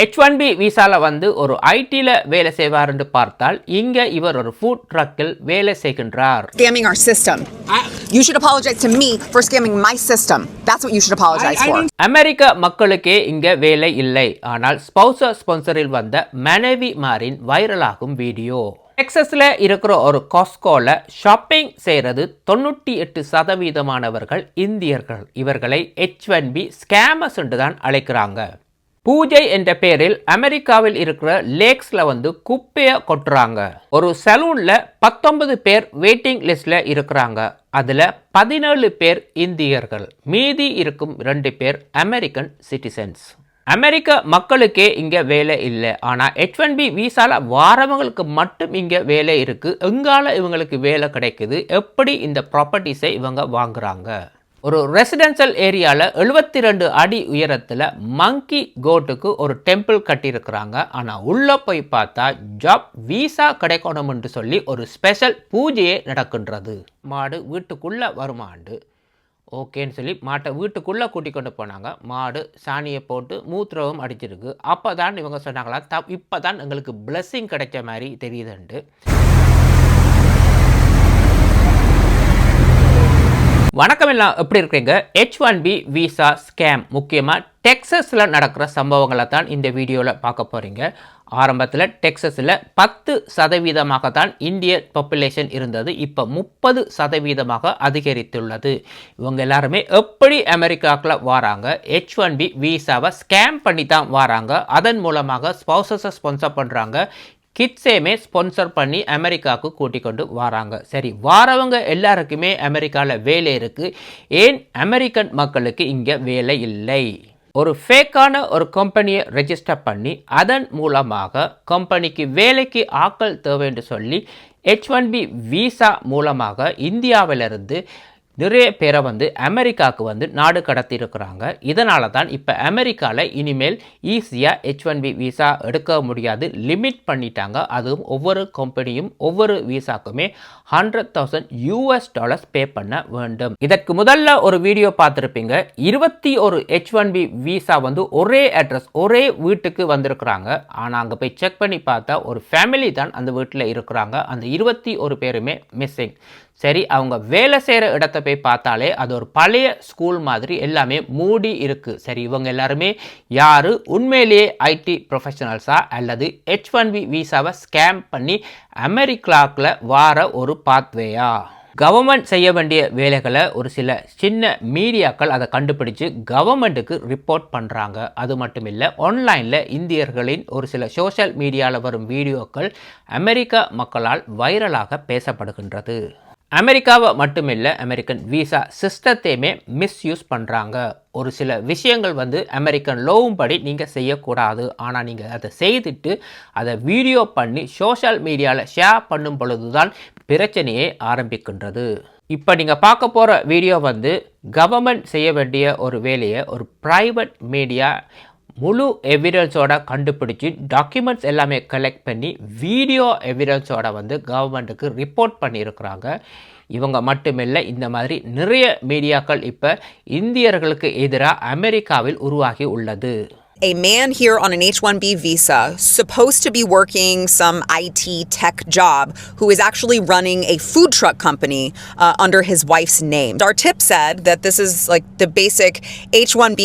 H1B விசால வந்து ஒரு ஐடில வேலை செய்வார் என்று பார்த்தால் இங்க இவர் ஒரு ஃபுட் ட்ரக்கில் வேலை செய்கின்றார். Scamming our system. You should apologize to me for scamming my system. That's what you should apologize for. அமெரிக்க மக்களுக்கே இங்க வேலை இல்லை. ஆனால் ஸ்பான்சரில் வந்த மனைவிமாரின் வைரலாகும் வீடியோ. டெக்சஸ்ல இருக்கிற ஒரு காஸ்கோல ஷாப்பிங் செய்யறது 98% இந்தியர்கள். இவர்களை H1B ஸ்கேமர்ஸ் என்று தான் அழைக்கிறாங்க. பூஜை என்ற பெயரில் அமெரிக்காவில் இருக்கிற லேக்ஸ்ல வந்து குப்பையை கொட்டுறாங்க. ஒரு சலூன்ல 19 பேர் வெயிட்டிங் லிஸ்ட்ல இருக்கிறாங்க. அதுல 17 பேர் இந்தியர்கள், மீதி இருக்கும் 2 பேர் அமெரிக்கன் சிட்டிசன்ஸ். அமெரிக்க மக்களுக்கே இங்க வேலை இல்லை. ஆனா H1B விசால வாரவங்களுக்கு மட்டும் இங்க வேலை இருக்கு. எங்கால இவங்களுக்கு வேலை கிடைக்குது? எப்படி இந்த ப்ராப்பர்ட்டிஸை இவங்க வாங்குறாங்க? ஒரு ரெசிடென்ஷியல் ஏரியாவில் 72 அடி உயரத்தில் மங்கி கோட்டுக்கு ஒரு டெம்பிள் கட்டியிருக்கிறாங்க. ஆனால் உள்ளே போய் பார்த்தா ஜாப் வீசா கிடைக்கணும்னு சொல்லி ஒரு ஸ்பெஷல் பூஜையே நடக்கின்றது. மாடு வீட்டுக்குள்ளே வருமாண்டு ஓகேன்னு சொல்லி மாட்டை வீட்டுக்குள்ளே கூட்டிக் கொண்டு போனாங்க. மாடு சாணியை போட்டு மூத்திரவும் அடிச்சிருக்கு. அப்போ தான் இவங்க சொன்னாங்களா, இப்போ தான் எங்களுக்கு பிளெஸ்ஸிங் கிடைச்ச மாதிரி தெரியுதுண்டு. வணக்கம், எல்லாம் எப்படி இருக்கிறீங்க? H1B விசா ஸ்கேம், முக்கியமாக டெக்சஸில் நடக்கிற சம்பவங்களை தான் இந்த வீடியோவில் பார்க்க போகிறீங்க. ஆரம்பத்தில் டெக்சஸில் 10% தான் இந்தியன் பாப்புலேஷன் இருந்தது. இப்போ 30% அதிகரித்துள்ளது. இவங்க எல்லாருமே எப்படி அமெரிக்காவுக்குள்ள வராங்க? H1B விசாவை ஸ்கேம் பண்ணி தான் வராங்க. அதன் மூலமாக ஸ்பௌசஸை ஸ்பான்சர் பண்ணுறாங்க. கிட்ஸேமே ஸ்பான்சர் பண்ணி அமெரிக்காவுக்கு கூட்டிக் கொண்டு வராங்க. சரி, வாரவங்க எல்லாருக்குமே அமெரிக்காவில் வேலை இருக்குது. ஏன் அமெரிக்கன் மக்களுக்கு இங்கே வேலை இல்லை? ஒரு ஃபேக்கான ஒரு கம்பெனியை ரெஜிஸ்டர் பண்ணி அதன் மூலமாக கம்பெனிக்கு வேலைக்கு ஆட்கள் தேவைன்னு சொல்லி H1B விசா மூலமாக இந்தியாவிலிருந்து நிறைய பேரை வந்து அமெரிக்காவுக்கு வந்து நாடு கடத்தி இருக்கிறாங்க. இதனால தான் இப்போ அமெரிக்காவில் இனிமேல் ஈஸியாக H1B விசா எடுக்க முடியாது, லிமிட் பண்ணிட்டாங்க. அதுவும் ஒவ்வொரு கம்பெனியும் ஒவ்வொரு விசாக்குமே $100,000 பே பண்ண வேண்டும். இதற்கு முதல்ல ஒரு வீடியோ பார்த்துருப்பீங்க. 21 H1B விசா வந்து ஒரே அட்ரஸ், ஒரே வீட்டுக்கு வந்திருக்கிறாங்க. ஆனால் அங்கே போய் செக் பண்ணி பார்த்தா ஒரு ஃபேமிலி தான் அந்த வீட்டில் இருக்கிறாங்க. அந்த 21 பேருமே மிஸ்ஸிங். சரி, அவங்க வேலை செய்கிற இடத்த போய் பார்த்தாலே அது ஒரு பழைய ஸ்கூல் மாதிரி எல்லாமே மூடி இருக்குது. சரி, இவங்க எல்லாருமே யார்? உண்மையிலேயே ஐடி ப்ரொஃபஷனல்ஸா அல்லது H1B விசாவை ஸ்கேம் பண்ணி அமெரிக்காவில் வார ஒரு பாத்வேயா? கவர்மெண்ட் செய்ய வேண்டிய வேலைகளை ஒரு சில சின்ன மீடியாக்கள் அதை கண்டுபிடிச்சு கவர்மெண்ட்டுக்கு ரிப்போர்ட் பண்ணுறாங்க. அது மட்டும் இல்லை, ஆன்லைனில் இந்தியர்களின் ஒரு சில சோஷியல் மீடியாவில் வரும் வீடியோக்கள் அமெரிக்க மக்களால் வைரலாக பேசப்படுகின்றது. அமெரிக்காவை மட்டுமில்லை, அமெரிக்கன் விசா சிஸ்டத்தையுமே மிஸ்யூஸ் பண்ணுறாங்க. ஒரு சில விஷயங்கள் வந்து அமெரிக்கன் லோவும் படி நீங்கள் செய்யக்கூடாது. ஆனால் நீங்கள் அதை செய்துட்டு அதை வீடியோ பண்ணி சோஷியல் மீடியாவில் ஷேர் பண்ணும் பொழுது தான் பிரச்சனையே ஆரம்பிக்கின்றது. இப்போ நீங்கள் பார்க்க போகிற வீடியோ வந்து கவர்மெண்ட் செய்ய வேண்டிய ஒரு வேலையை ஒரு ப்ரைவேட் மீடியா முழு எவிடன்ஸோட கண்டுபிடிச்சி டாக்குமெண்ட்ஸ் எல்லாமே கலெக்ட் பண்ணி வீடியோ எவிடன்ஸோட வந்து கவர்மெண்ட்டுக்கு ரிப்போர்ட் பண்ணியிருக்கிறாங்க. இவங்க மட்டுமில்லை, இந்த மாதிரி நிறைய மீடியாக்கள் இப்போ இந்தியர்களுக்கு எதிராக அமெரிக்காவில் உருவாகி உள்ளது. A man here on an H1B visa, supposed to be working some IT tech job, who is actually running a food truck company under his wife's name. Our tip said that this is like the basic H1B,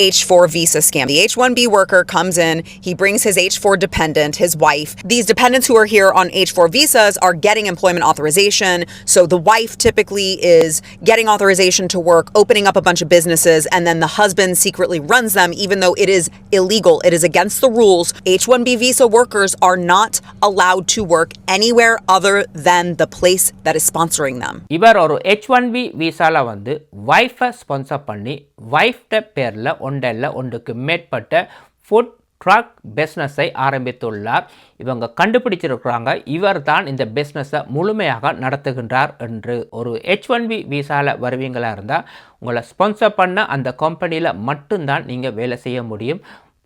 H4 visa scam. The H1B worker comes in, he brings his H4 dependent, his wife. These dependents who are here on H4 visas are getting employment authorization. So the wife typically is getting authorization to work, opening up a bunch of businesses, and then the husband secretly runs them, even though it is illegal. It is against the rules. H1B visa workers are not allowed to work anywhere other than the place that is sponsoring them. இவர் ஒரு H1B விசால வந்து wifi sponsor பண்ணி வைஃப்ட பேரில் ஒன்றுக்கு மேற்பட்ட food drug பிஸ்னஸை ஆரம்பித்துள்ளார். இவங்க கண்டுபிடிச்சிருக்கிறாங்க இவர் தான் இந்த பிஸ்னஸை முழுமையாக நடத்துகின்றார் என்று. ஒரு H1B விசாவில் வருவீங்களா இருந்தால் உங்களை ஸ்பான்சர் பண்ண அந்த கம்பெனியில் மட்டும்தான் நீங்கள் வேலை செய்ய முடியும்.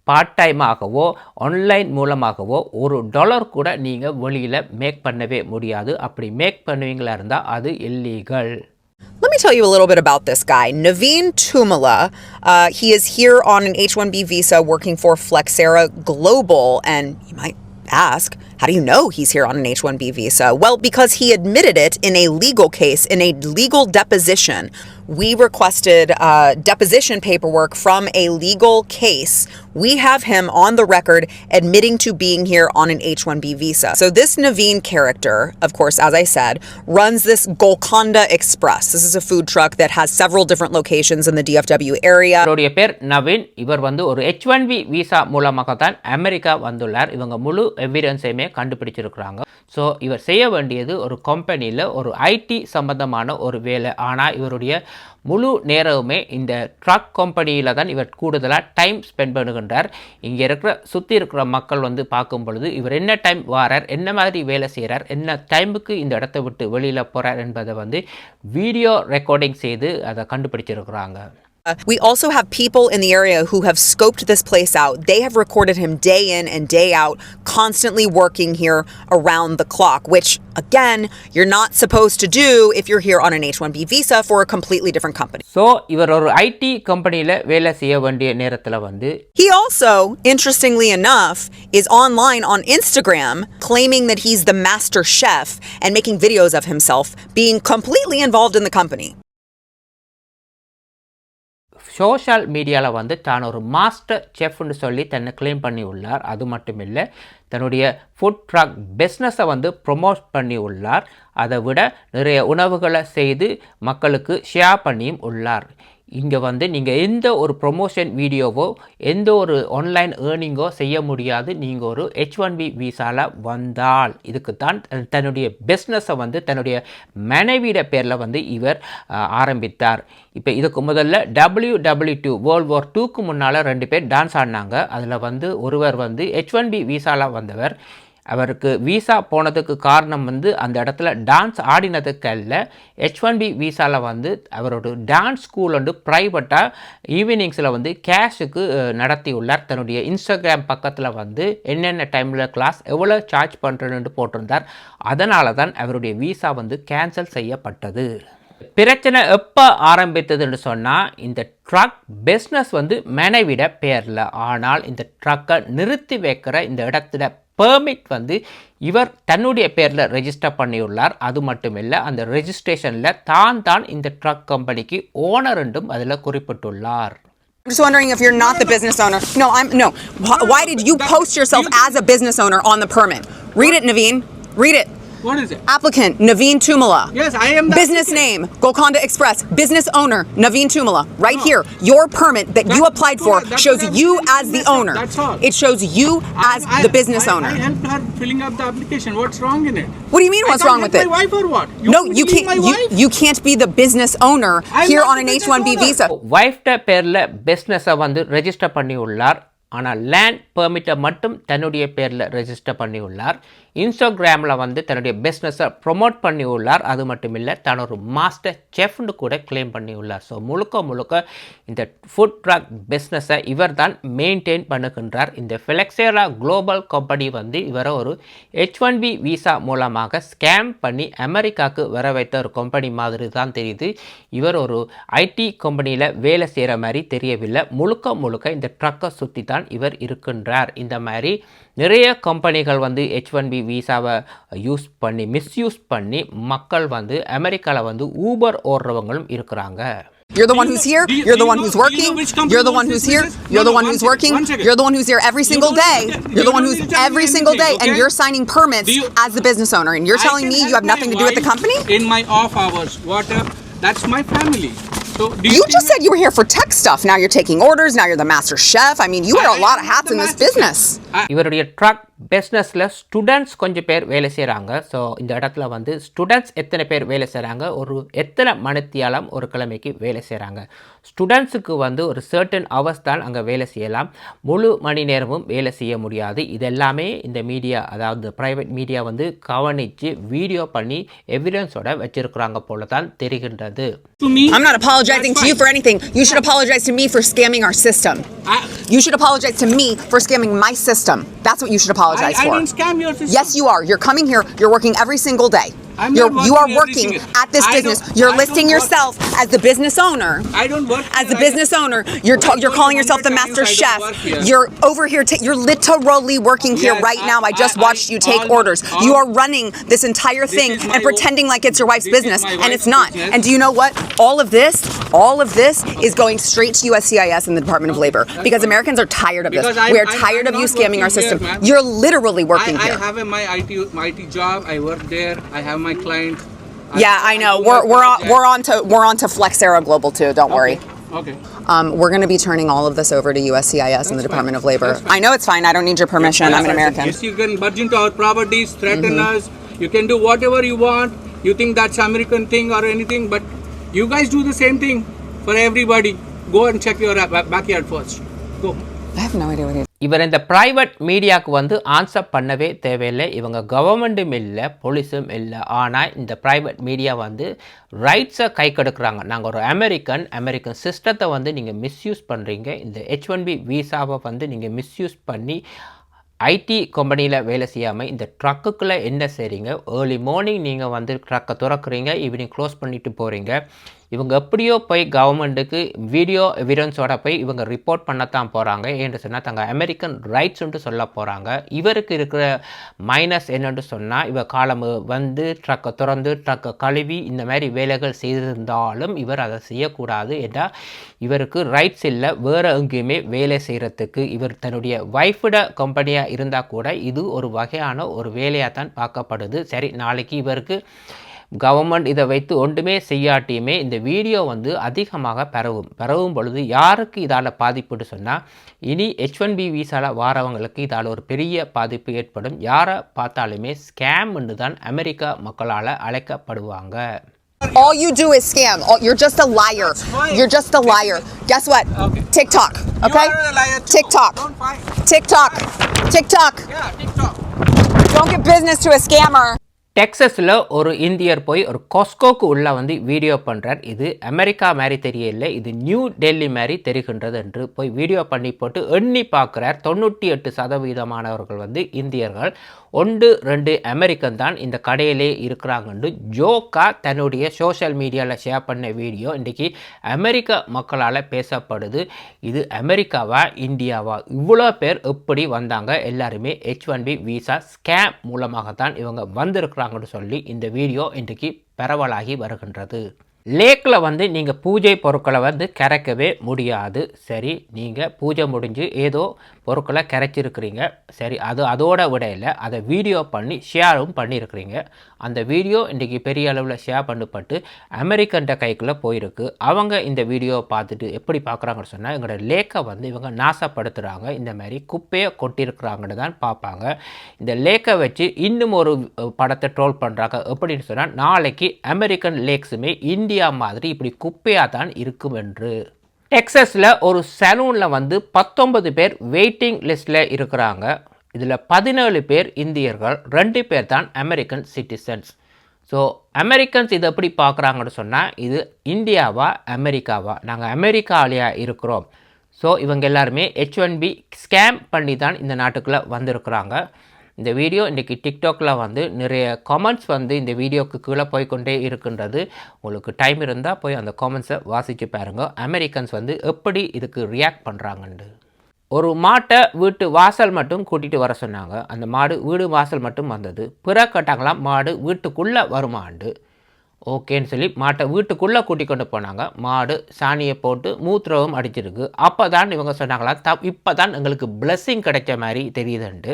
பார்ட் டைமாகவோ ஆன்லைன் மூலமாகவோ $1 கூட நீங்கள் வெளியில் மேக் பண்ணவே முடியாது. அப்படி மேக் பண்ணுவீங்களா இருந்தால் அது illegal. Let me me tell you a little bit about this guy, Naveen Tumala. He is here on an H-1B visa working for Flexera Global, and you might ask, how do you know he's here on an H-1B visa? Well, because he admitted it in a legal case, in a legal deposition. We requested deposition paperwork from a legal case. We have him on the record admitting to being here on an H-1B visa. So this Naveen character, of course, as I said, runs this Golconda Express. This is a food truck that has several different locations in the DFW area. இவருடைய பேர் நவீன். இவர் வந்து ஒரு H1B visa மூலமாக தான் America வந்துள்ளார். இவங்க முழு எவிடன்ஸையுமே கண்டுபிடிச்சிருக்கிறாங்க. ஸோ இவர் செய்ய வேண்டியது ஒரு கம்பெனியில் ஒரு ஐடி சம்பந்தமான ஒரு வேலை. ஆனால் இவருடைய முழு நேரமுமே இந்த ட்ரக் கம்பெனியில் தான் இவர் கூடுதலாக டைம் ஸ்பெண்ட் பண்ணுகின்றார். இங்கே சுற்றி இருக்கிற மக்கள் வந்து பார்க்கும் பொழுது இவர் என்ன டைம் வாரார், என்ன மாதிரி வேலை செய்கிறார், என்ன டைமுக்கு இந்த இடத்த விட்டு வெளியில் போகிறார் என்பதை வந்து வீடியோ ரெக்கார்டிங் செய்து அதை கண்டுபிடிச்சிருக்கிறாங்க. We also have people in the area who have scoped this place out. They have recorded him day in and day out, constantly working here around the clock, which, again, you're not supposed to do if you're here on an H-1B visa for a completely different company. So, இவர் ஒரு ID கம்பெனியில் வேலை செய்ய வேண்டிய நேரத்தில் வந்து He also, interestingly enough, is online on Instagram claiming that he's the master chef and making videos of himself being completely involved in the company. Social மீடியாவில் வந்து தான் ஒரு மாஸ்டர் செஃப்னு சொல்லி தன்னை கிளைம் பண்ணி உள்ளார். அது மட்டும் இல்லை, தன்னுடைய ஃபுட் ட்ரக் பிஸ்னஸை வந்து ப்ரொமோட் பண்ணி உள்ளார். அதை விட நிறைய உணவுகளை செய்து மக்களுக்கு ஷேர் பண்ணியும் உள்ளார். இங்கே வந்து நீங்கள் எந்த ஒரு ப்ரொமோஷன் வீடியோவோ எந்த ஒரு ஆன்லைன் ஏர்னிங்கோ செய்ய முடியாது நீங்கள் ஒரு H-1B விசாவில் வந்தால். இதுக்கு தான் தன்னுடைய பிஸ்னஸை வந்து தன்னுடைய மனைவியோட பேரில் வந்து இவர் ஆரம்பித்தார். இப்போ இதுக்கு முதல்ல WW2 World War IIக்கு முன்னால் 2 பேர் டான்ஸ் ஆடினாங்க. அதில் வந்து ஒருவர் வந்து H-1B விசாவில் வந்தவர். அவருக்கு விசா போனதுக்கு காரணம் வந்து அந்த இடத்துல டான்ஸ் ஆடினதுக்கு அல்ல, H-1B விசாவில் வந்து அவரோட டான்ஸ் ஸ்கூல் வந்து ப்ரைவேட்டாக ஈவினிங்ஸில் வந்து கேஷுக்கு நடத்தி உள்ளார். தன்னுடைய இன்ஸ்டாகிராம் பக்கத்தில் வந்து என்னென்ன டைமில் கிளாஸ் எவ்வளோ சார்ஜ் பண்ணுறேன்னு போட்டிருந்தார். அதனால தான் அவருடைய விசா வந்து கேன்சல் செய்யப்பட்டது. பிரச்சனை எப்போ ஆரம்பித்ததுன்னு சொன்னால், இந்த ட்ரக் பிஸ்னஸ் வந்து மனைவிட பேரில். ஆனால் இந்த ட்ரக்கை நிறுத்தி வைக்கிற இந்த இடத்துல பெர்மிட் வந்து இவர் தன்னுடைய பேரில் ரெஜிஸ்டர் பண்ணியுள்ளார். அது மட்டும் இல்லை, அந்த ரெஜிஸ்ட்ரேஷனில் தான் இந்த ட்ரக் கம்பெனிக்கு ஓனர் என்றும் அதில் குறிப்பிட்டுள்ளார். I'm just wondering if you're not the business owner. No. Why did you post yourself as a business owner on the permit? Read it, Naveen. Read it. What is it? Applicant, Naveen Tumala. Yes, I am the Business applicant. name, Golconda Express. Business owner, Naveen Tumala. Right here. Your permit that you applied for shows you as the owner. That's all. It shows you as the business owner. I helped her filling up the application. What's wrong in it? What do you mean what's wrong with it? My wife or what? No, you can't. You can't be the business owner here on an H-1B visa. வைஃப்ட பேரில் பிஸ்னஸை வந்து register பண்ணி உள்ளார். ஆனால் land பெர்மிட்டை மட்டும் தன்னுடைய பேரில் register பண்ணி உள்ளார். இன்ஸ்டாகிராமில் வந்து தன்னுடைய பிஸ்னஸை ப்ரொமோட் பண்ணி உள்ளார். அது மட்டும் இல்லை, தான் ஒரு மாஸ்டர் செஃப்னு கூட கிளைம் பண்ணி உள்ளார். ஸோ முழுக்க இந்த ஃபுட் ட்ரக் பிஸ்னஸை இவர் தான் மெயின்டைன் பண்ணுகின்றார். இந்த ஃப்ளெக்ஸேரா குளோபல் கம்பெனி வந்து இவரை ஒரு H-1B விசா மூலமாக ஸ்கேம் பண்ணி அமெரிக்காவுக்கு வர வைத்த ஒரு கம்பெனி மாதிரி தான் தெரியுது. இவர் ஒரு ஐடி கம்பெனியில் வேலை செய்கிற மாதிரி தெரியவில்லை. முழுக்க இந்த ட்ரக்கை சுற்றி தான் இவர் இருக்கின்றார். இந்த மாதிரி நிறைய கம்பெனிகள் வந்து H-1B விசாவை மிஸ்யூஸ் பண்ணி மக்கள் வந்து அமெரிக்காவில் வந்து ஊபர் ஓடுறவங்களும் இருக்கிறாங்க. You're the one who's here, you're the one who's working, you're the one who's here, you're the one who's working, you're the one who's here every single day, you're the one who's every single day, and you're signing permits as the business owner, and you're telling me you have nothing to do with the company? In my off hours, that's my family. So you just said you were here for tech stuff. Now you're taking orders. Now you're the master chef. I mean, you wear a lot of hats in this business. இவருடைய drug பிஸ்னஸில் students கொஞ்சம் பேர் வேலை செய்கிறாங்க. So இந்த இடத்துல வந்து students எத்தனை பேர் வேலை செய்கிறாங்க, எத்தனை மணித்தியாலம் ஒரு கிழமைக்கு வேலை செய்கிறாங்க. ஸ்டூடெண்ட்ஸுக்கு வந்து ஒரு சர்டன் ஹவர்ஸ் தான் அங்கே வேலை செய்யலாம். முழு மணி நேரமும் வேலை செய்ய முடியாது. இதெல்லாமே இந்த மீடியா, அதாவது ப்ரைவேட் மீடியா வந்து கவனித்து வீடியோ பண்ணி எவிடன்ஸோட வச்சிருக்கிறாங்க போல தான் தெரிகின்றது. I'm not apologizing to you for anything. You should apologize to me for scamming our system. You should apologize to me for scamming my system. That's what you should apologize for. I didn't scam your system. Yes, you are. You're coming here. You're working every single day. You are working at this business. You're listing yourself as the business owner. I don't work As the business owner, you're calling yourself the master chef. You're over here. You're literally working here right now. I just watched you take orders. You are running this entire thing and pretending like it's your wife's business, and it's not. And do you know what? All of this is going straight to USCIS and the Department of Labor because Americans are tired of this. We are tired of you scamming our system. You're literally working I here. have my IT job. I work there. I have my client. Yeah, I know. We're on to Flexera Global too. Don't worry. Okay. We're going to be turning all of this over to USCIS and the Department of Labor. I know it's fine. I don't need your permission. I'm an American. Yes, you can budge into our properties, threaten us. You can do whatever you want. You think that's American thing or anything, but you guys do the same thing for everybody. Go and check your backyard first. Go. I have no idea what he இவர் இந்த private மீடியாவுக்கு வந்து answer பண்ணவே தேவையில்லை. இவங்க கவர்மெண்ட்டும் இல்லை, போலீஸும் இல்லை. ஆனால் இந்த ப்ரைவேட் மீடியா வந்து ரைட்ஸை கை கெடுக்கிறாங்க. நாங்கள் ஒரு அமெரிக்கன் சிஸ்டத்தை வந்து நீங்கள் மிஸ்யூஸ் பண்ணுறீங்க. இந்த H1B வீசாவை வந்து நீங்கள் மிஸ்யூஸ் பண்ணி ஐடி கம்பெனியில் வேலை செய்யாமல் இந்த ட்ரக்குக்குள்ளே என்ன செய்கிறீங்க? ஏர்லி மார்னிங் நீங்கள் வந்து ட்ரக்கை திறக்கிறீங்க, ஈவினிங் க்ளோஸ் பண்ணிவிட்டு போகிறீங்க. இவங்க எப்படியோ போய் கவர்மெண்ட்டுக்கு வீடியோ எவிடன்ஸோட போய் இவங்க ரிப்போர்ட் பண்ணத்தான் போகிறாங்க. ஏன்னு சொன்னால் தங்கள் அமெரிக்கன் ரைட்ஸ்ன்ட்டு சொல்ல போகிறாங்க. இவருக்கு இருக்கிற மைனஸ் என்னென்னு சொன்னால், இவர் காலம் வந்து ட்ரக்கை திறந்து ட்ரக்கை கழுவி இந்த மாதிரி வேலைகள் செய்திருந்தாலும் இவர் அதை செய்யக்கூடாது. ஏன்னா இவருக்கு ரைட்ஸ் இல்லை வேறு எங்கேயுமே வேலை செய்கிறதுக்கு. இவர் தன்னுடைய ஒய்ஃபோட கம்பெனியாக இருந்தால் கூட இது ஒரு வகையான ஒரு வேலையாக தான் பார்க்கப்படுது. சரி, நாளைக்கு இவருக்கு கவர்மெண்ட் இதை வைத்து ஒன்றுமே செய்யாட்டியுமே இந்த வீடியோ வந்து அதிகமாக பரவும் பொழுது யாருக்கு இதால் பாதிப்புன்னு சொன்னால், இனி H1B வீசாவில் வாரவங்களுக்கு இதால் ஒரு பெரிய பாதிப்பு ஏற்படும். யாரை பார்த்தாலுமே ஸ்கேம்னு தான் அமெரிக்கா மக்களால் அழைக்கப்படுவாங்க. All you do is scam. You're just a liar. You're just a liar. Guess what? Okay. TikTok. Okay? You are a liar too. TikTok. Don't fight. TikTok. TikTok. Yeah, TikTok. Don't give business to a scammer. டெக்ஸஸில் ஒரு இந்தியர் போய் ஒரு காஸ்கோக்கு உள்ள வந்து video பண்ணுறார். இது America மாதிரி தெரியல, இது நியூ டெல்லி மாதிரி தெரிகின்றது என்று போய் வீடியோ பண்ணி போட்டு எண்ணி பார்க்குறார். 98% வந்து இந்தியர்கள், 1-2 அமெரிக்கன் தான் இந்த கடையிலே இருக்கிறாங்கன்னு ஜோக்காக தன்னுடைய சோஷியல் மீடியாவில் ஷேர் பண்ண வீடியோ இன்றைக்கி அமெரிக்க மக்களால் பேசப்படுது. இது அமெரிக்காவா இந்தியாவா? இவ்வளோ பேர் எப்படி வந்தாங்க? எல்லாருமே H1B வீசா ஸ்கேம் மூலமாகத்தான் இவங்க வந்திருக்கிறாங்கன்னு சொல்லி இந்த வீடியோ இன்றைக்கு பரவலாகி வருகின்றது. லேக்கில் வந்து நீங்கள் பூஜை பொருட்களை வந்து கரைக்கவே முடியாது. சரி, நீங்கள் பூஜை முடிஞ்சு ஏதோ பொருட்களை கரைச்சிருக்கிறீங்க. சரி, அதோட விடையில் அதை வீடியோ பண்ணி ஷேரும் பண்ணியிருக்கிறீங்க. அந்த வீடியோ இன்றைக்கி பெரிய அளவில் ஷேர் பண்ணப்பட்டு அமெரிக்கன்ட கைக்குள்ளே போயிருக்கு. அவங்க இந்த வீடியோவை பார்த்துட்டு எப்படி பார்க்குறாங்கன்னு சொன்னால், எங்களோட லேக்கை வந்து இவங்க நாசப்படுத்துகிறாங்க, இந்த மாதிரி குப்பையை கொட்டியிருக்கிறாங்கன்னு தான் பார்ப்பாங்க. இந்த லேக்கை வச்சு இன்னும் ஒரு படத்தை ட்ரோல் பண்ணுறாங்க. எப்படின்னு சொன்னால், நாளைக்கு அமெரிக்கன் லேக்ஸுமே இந்தியா மாதிரி இப்படி குப்பையாக தான் இருக்கும் என்று. டெக்ஸஸில் ஒரு சலூனில் வந்து 19 பேர் வெயிட்டிங் லிஸ்ட்டில் இருக்கிறாங்க. இதில் 17 பேர் இந்தியர்கள், 2 பேர் தான் அமெரிக்கன் சிட்டிசன்ஸ். ஸோ அமெரிக்கன்ஸ் இதை எப்படி பார்க்குறாங்கன்னு சொன்னால், இது இந்தியாவா அமெரிக்காவா? நாங்கள் அமெரிக்காவிலேயா இருக்கிறோம். ஸோ இவங்க எல்லாருமே H1B ஸ்கேம் பண்ணி தான் இந்த நாட்டுக்குள்ளே வந்திருக்கிறாங்க. இந்த வீடியோ இன்றைக்கி டிக்டாக்ல வந்து நிறைய காமெண்ட்ஸ் வந்து இந்த வீடியோக்கு கீழே போய்கொண்டே இருக்கின்றது. உங்களுக்கு டைம் இருந்தால் போய் அந்த காமெண்ட்ஸை வாசித்து பாருங்கள். அமெரிக்கன்ஸ் வந்து எப்படி இதுக்கு ரியாக்ட் பண்ணுறாங்கன்னு. ஒரு மாட்டை வீட்டு வாசல் மட்டும் கூட்டிகிட்டு வர சொன்னாங்க. அந்த மாடு வீடு வாசல் மட்டும் வந்தது. பிற கேட்டாங்களாம் மாடு வீட்டுக்குள்ளே வருமாண்டு. ஓகேன்னு சொல்லி மாட்டை வீட்டுக்குள்ளே கூட்டி கொண்டு போனாங்க. மாடு சாணியை போட்டு மூத்திரவும் அடிச்சிருக்கு. அப்போ தான் இவங்க சொன்னாங்களா, இப்போ தான் எங்களுக்கு பிளெஸ்ஸிங் கிடைச்ச மாதிரி தெரியுதுண்டு.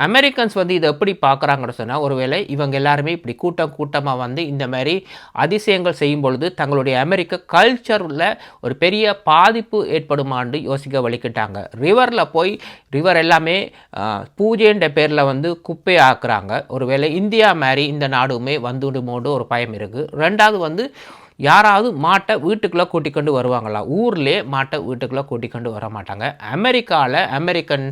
அமெரிக்கன்ஸ் வந்து இதை எப்படி பார்க்குறாங்கன்னு சொன்னால், ஒருவேளை இவங்க எல்லாருமே இப்படி கூட்டமாக வந்து இந்த மாதிரி அதிசயங்கள் செய்யும் பொழுது தங்களுடைய அமெரிக்க கல்ச்சரில் ஒரு பெரிய பாதிப்பு ஏற்படுமான்னு யோசிக்க வலிக்கிட்டாங்க. ரிவர் எல்லாமே பூஜைன்ற பேரில் வந்து குப்பை ஆக்குறாங்க. ஒருவேளை இந்தியா மாதிரி இந்த நாடுமே வந்துடுமோடு ஒரு பயம் இருக்குது. ரெண்டாவது வந்து யாராவது மாட்டை வீட்டுக்குள்ளே கூட்டிக்கொண்டு வருவாங்களா? ஊர்லேயே மாட்டை வீட்டுக்குள்ளே கூட்டிக்கொண்டு வர மாட்டாங்க. அமெரிக்கன்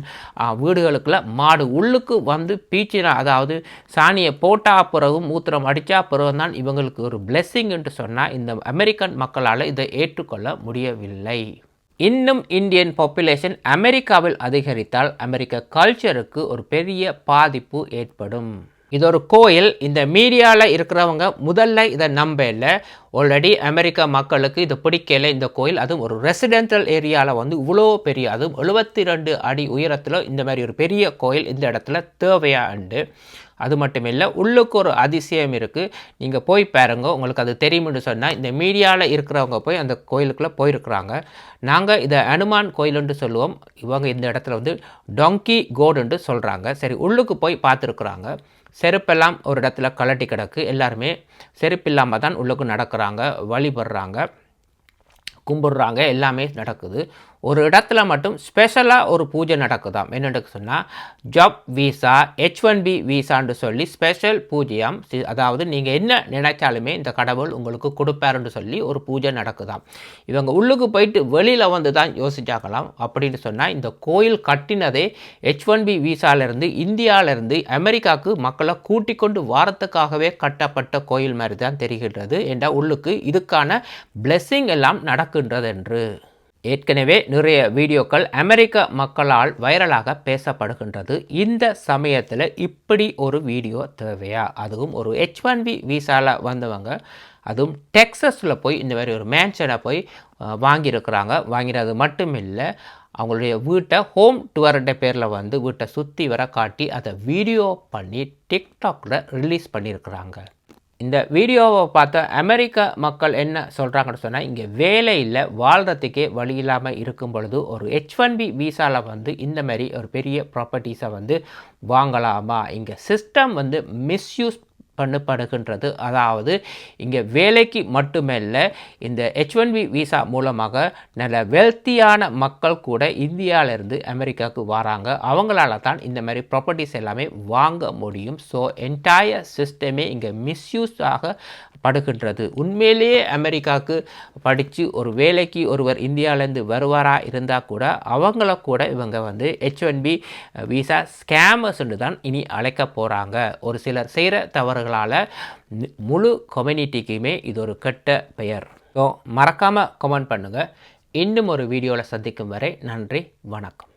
வீடுகளுக்குள்ள மாடு உள்ளுக்கு வந்து பீச்சினா, அதாவது சாணியை போட்டால் பிறகும் மூத்திரம் அடித்தா பிறகு தான் இவங்களுக்கு ஒரு பிளெஸ்ஸிங் என்று சொன்னால் இந்த அமெரிக்கன் மக்களால் இதை ஏற்றுக்கொள்ள முடியவில்லை. இன்னும் இந்தியன் பாப்புலேஷன் அமெரிக்காவில் அதிகரித்தால் அமெரிக்க கல்ச்சருக்கு ஒரு பெரிய பாதிப்பு ஏற்படும். இது ஒரு கோயில். இந்த மீடியாவில் இருக்கிறவங்க முதல்ல இதை நம்பல. ஆல்ரெடி அமெரிக்கா மக்களுக்கு இது பிடிக்கல இந்த கோயில். அதுவும் ஒரு ரெசிடென்ஷியல் ஏரியாவில் வந்து இவ்வளோ பெரிய, அதுவும் 72 அடி உயரத்தில் இந்த மாதிரி ஒரு பெரிய கோயில் இந்த இடத்துல தேவையா உண்டு. அது மட்டும் இல்லை, உள்ளுக்கு ஒரு அதிசயம் இருக்குது. நீங்கள் போய் பாருங்க, உங்களுக்கு அது தெரியும்னு சொன்னால். இந்த மீடியாவில் இருக்கிறவங்க போய் அந்த கோயிலுக்குள்ளே போயிருக்கிறாங்க. நாங்கள் இதை அனுமான் கோயிலுன்னு சொல்லுவோம். இவங்க இந்த இடத்துல வந்து டொங்கி கோடுன்னு சொல்கிறாங்க. சரி, உள்ளுக்கு போய் பார்த்துருக்குறாங்க. செருப்பெல்லாம் ஒரு இடத்துல கலட்டி கிடக்கு. எல்லாருமே செருப்பில்லாமல் தான் உள்ளுக்கு நடக்கிறாங்க, வழிபடுறாங்க, கும்பிட்றாங்க, எல்லாமே நடக்குது. ஒரு இடத்துல மட்டும் ஸ்பெஷலாக ஒரு பூஜை நடக்குதாம். என்னென்னு சொன்னால் ஜாப் வீசா, H1B வீசான்னு சொல்லி ஸ்பெஷல் பூஜையாம். அதாவது நீங்கள் என்ன நினைச்சாலுமே இந்த கடவுள் உங்களுக்கு கொடுப்பாருன்னு சொல்லி ஒரு பூஜை நடக்குதாம். இவங்க உள்ளுக்கு போயிட்டு வெளியில் வந்து தான் யோசிச்சாக்கலாம். அப்படின்னு சொன்னால் இந்த கோயில் கட்டினதே H1B வீசாலேருந்து இந்தியாவிலேருந்து அமெரிக்காவுக்கு மக்களை கூட்டிக் கொண்டு வாரத்துக்காகவே கட்டப்பட்ட கோயில் மாதிரி தான் தெரிகின்றது. என்ற உள்ளுக்கு இதுக்கான பிளெஸ்ஸிங் எல்லாம் நடக்கின்றது என்று. ஏற்கனவே நிறைய வீடியோக்கள் அமெரிக்க மக்களால் வைரலாக பேசப்படுகின்றது. இந்த சமயத்தில் இப்படி ஒரு வீடியோ தேவையா? அதுவும் ஒரு H1B வீசாவில் வந்தவங்க, அதுவும் டெக்ஸஸில் போய் இந்த மாதிரி ஒரு மேன்ஷனை போய் வாங்கியிருக்கிறாங்க. வாங்கிறது மட்டும் இல்லை, அவங்களுடைய வீட்டை ஹோம் டூர்ன்ற பேரில் வந்து வீட்டை சுற்றி வர காட்டி அதை வீடியோ பண்ணி டிக்டாக்ல ரிலீஸ் பண்ணியிருக்கிறாங்க. இந்த வீடியோவை பார்த்த அமெரிக்க மக்கள் என்ன சொல்கிறாங்கன்னு சொன்னால், இங்கே வேலை இல்லை, வாழ்கிறதுக்கே வழி இல்லாமல் இருக்கும் பொழுது ஒரு H1B வீசாவில் வந்து இந்த மாதிரி ஒரு பெரிய ப்ராப்பர்ட்டிஸை வந்து வாங்கலாமா? இங்கே சிஸ்டம் வந்து மிஸ்யூஸ் பண்ணப்படுகின்றது. அதாவது இங்கே வேலைக்கு மட்டுமல்ல, இந்த H1B வீசா மூலமாக நல்ல வெல்த்தியான மக்கள் கூட இந்தியாவிலேருந்து அமெரிக்காவுக்கு வராங்க. அவங்களால தான் இந்த மாதிரி ப்ராப்பர்ட்டிஸ் எல்லாமே வாங்க முடியும். ஸோ என்டையர் சிஸ்டமே இங்கே மிஸ்யூஸ் ஆகப்படுகின்றது. உண்மையிலேயே அமெரிக்காவுக்கு படித்து ஒரு வேலைக்கு ஒருவர் இந்தியாவிலேருந்து வருவாராக இருந்தால் கூட அவங்கள கூட இவங்க வந்து H1B வீசா ஸ்கேமர்ஸ்ன்னு தான் இனி அழைக்க போகிறாங்க. ஒரு சிலர் செய்கிற தவறுகள் முழு கம்யூனிட்டிக்குமே இது ஒரு கெட்ட பெயர். ஸோ மறக்காமல் கமெண்ட் பண்ணுங்கள். இன்னும் ஒரு வீடியோவில் சந்திக்கும் வரை நன்றி, வணக்கம்.